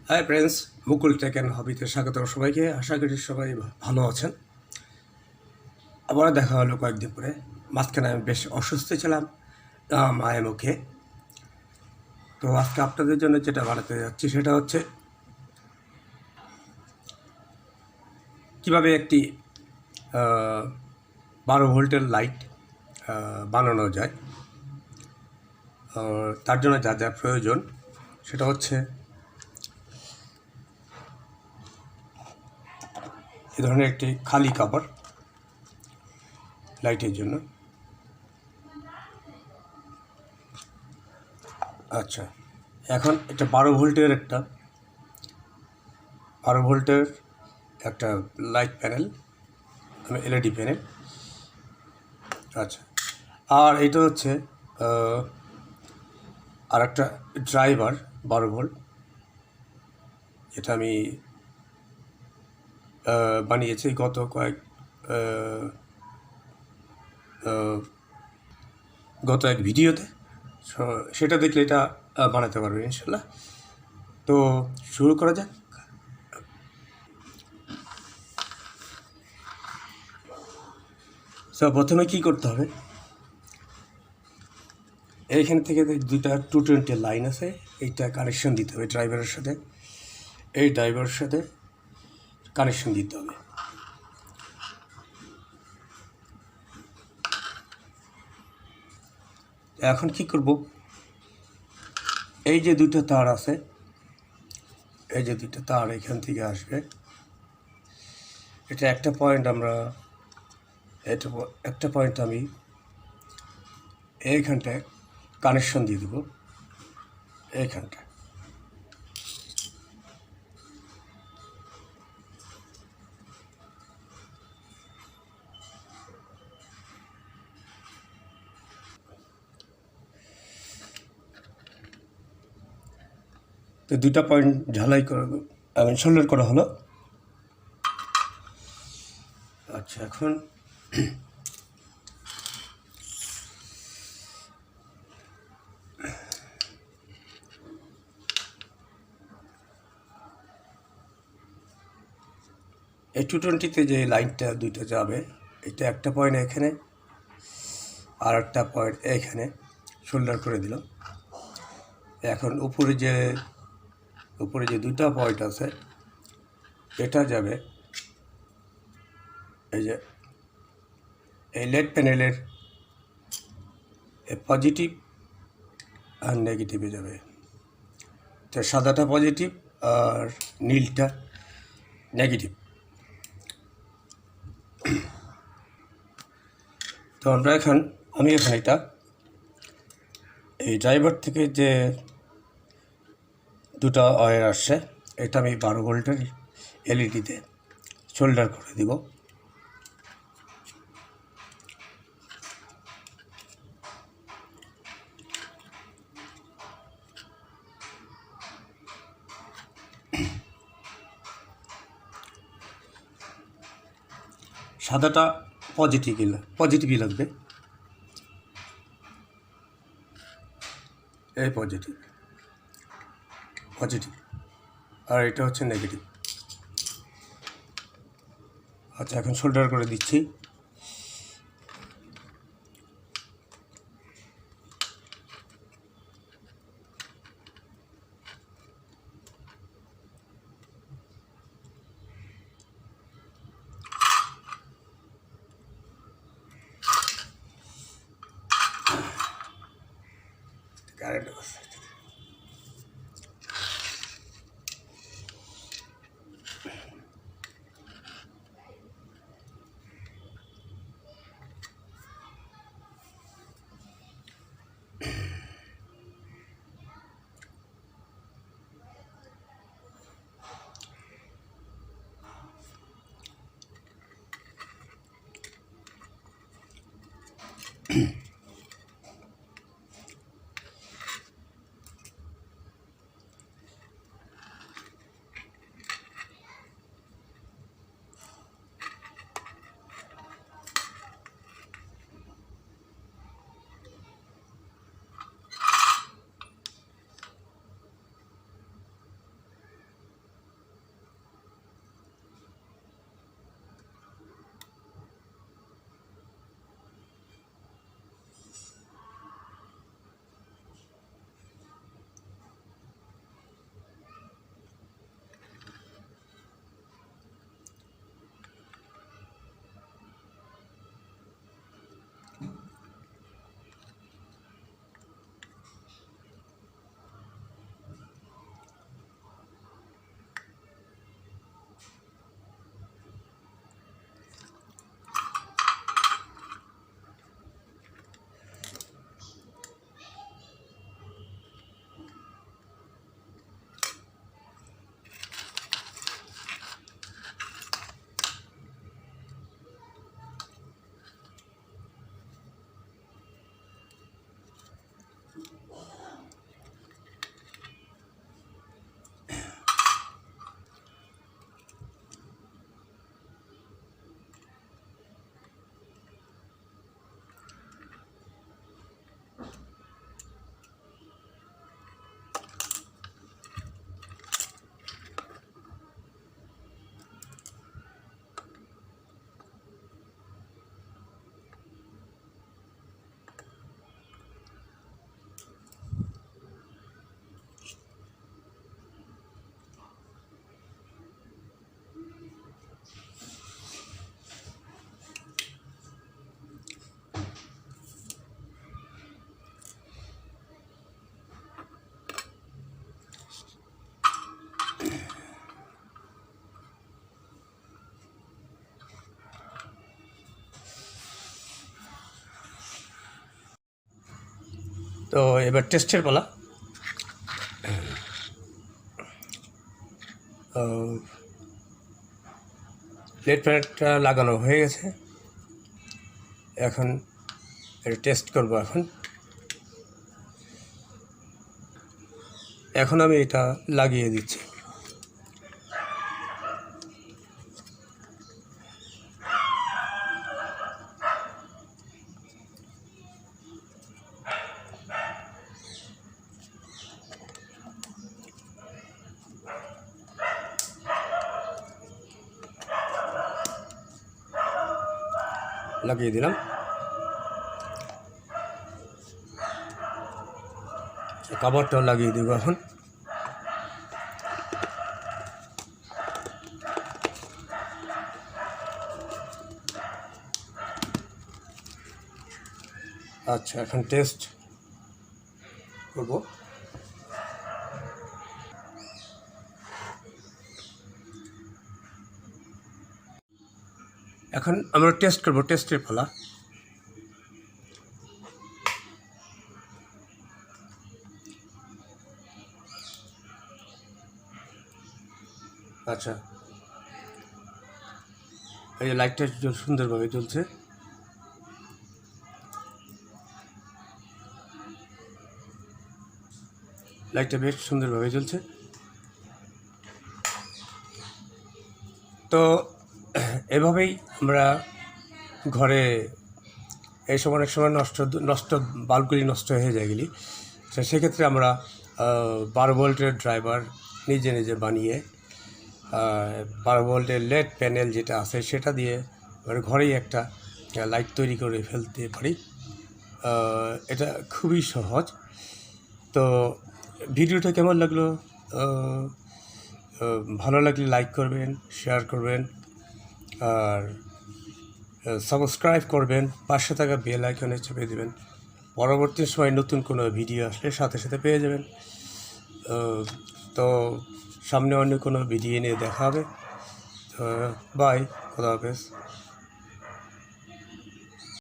High friends, Mukul tech and হবিতে স্বাগত সবাইকে। আশা করি সবাই ভালো আছেন। আবার দেখা হলো কয়েকদিন পরে। মাঝখানে আমি বেশ অসুস্থ ছিলাম মায়ের মুখে। তো আজকে আপনাদের জন্য যেটা বানাতে যাচ্ছি সেটা হচ্ছে কীভাবে একটি 12 ভোল্টের লাইট বানানো যায়। তার জন্য যা যা প্রয়োজন সেটা হচ্ছে এ ধরনের একটি খালি কাপড় লাইটের জন্য। আচ্ছা, এখন এটা 12 ভোল্টের একটা লাইট প্যানেল, এলইডি প্যানেল। আচ্ছা, আর এটা হচ্ছে আর একটা ড্রাইভার 12 ভোল্ট, এটা আমি বানিয়েছি গত এক ভিডিওতে। সেটা দেখলে এটা বানাতে পারবে ইনশাল্লাহ। তো শুরু করা যাক। প্রথমে কি করতে হবে, এইখান থেকে দুইটা 220 লাইন আছে, এইটা কানেকশন দিতে হবে ড্রাইভারের সাথে। এই ড্রাইভারের সাথে কানেকশন দিতে হবে। এখন কি করব, এই যে দুটো তার আছে, এই যে দুটো তার এখান থেকে আসবে। এটা একটা পয়েন্ট আমি এইখানটায় কানেকশন দিয়ে দেবো। এইখানটা তো দুটা পয়েন্ট ঝালাই সোল্ডার করা হলো। আচ্ছা, এখন এই 220-তে যে লাইনটা দুইটা যাবে, এটা একটা পয়েন্ট এখানে আর একটা পয়েন্ট এখানে শোল্ডার করে দিলাম। এখন উপরে যে দুটা পয়েন্ট আছে, এটা যাবে এই যে এই লেড প্যানেলের পজিটিভ আর নেগেটিভে যাবে। তো সাদাটা পজিটিভ আর নীলটা নেগেটিভ। তো আমি এখন এটা এই ড্রাইভার থেকে যে দুটো ওয়্যার আসছে, এটা আমি 12 ভোল্টের এলইডিতে সোল্ডার করে দিব। সাদাটা পজিটিভই লাগবে। এই পজিটিভ আর এটা হচ্ছে নেগেটিভ। আচ্ছা, এখন সোল্ডার করে দিচ্ছি। কারেন্ট তো এবার টেস্টের পালা। প্লেট প্যানেটটা লাগানো হয়ে গেছে, এখন এটা টেস্ট করব। এখন আমি এটা লাগিয়ে দিচ্ছি। লাগিয়ে দিলাম। কভারটাও লাগিয়ে দেবো এখন। আচ্ছা, এখন টেস্ট করব। এখন আমরা টেস্ট করব, টেস্টের পালা। আচ্ছা, এই যে লাইটটা সুন্দরভাবে জ্বলছে। লাইটটা বেশ সুন্দরভাবে জ্বলছে। তো এভাবেই আমরা ঘরে এই সময় অনেক সময় নষ্ট বাল্বগুলি নষ্ট হয়ে যায় গেলি, তো সেক্ষেত্রে আমরা 12 ভোল্টের ড্রাইভার নিজে নিজে বানিয়ে 12 ভোল্টের লেড প্যানেল যেটা আছে সেটা দিয়ে ঘরেই একটা লাইট তৈরি করে ফেলতে পারি। এটা খুবই সহজ। তো ভিডিওটা কেমন লাগলো? ভালো লাগলে লাইক করবেন, শেয়ার করবেন, আর সাবস্ক্রাইব করবেন, পাশে থাকা বেল আইকনে চেপে দেবেন। পরবর্তী সময় নতুন কোনো ভিডিও আসলে সাথে সাথে পেয়ে যাবেন। তো সামনে অন্য কোনো ভিডিও নিয়ে দেখা হবে। বাই, খোদা হাফেজ।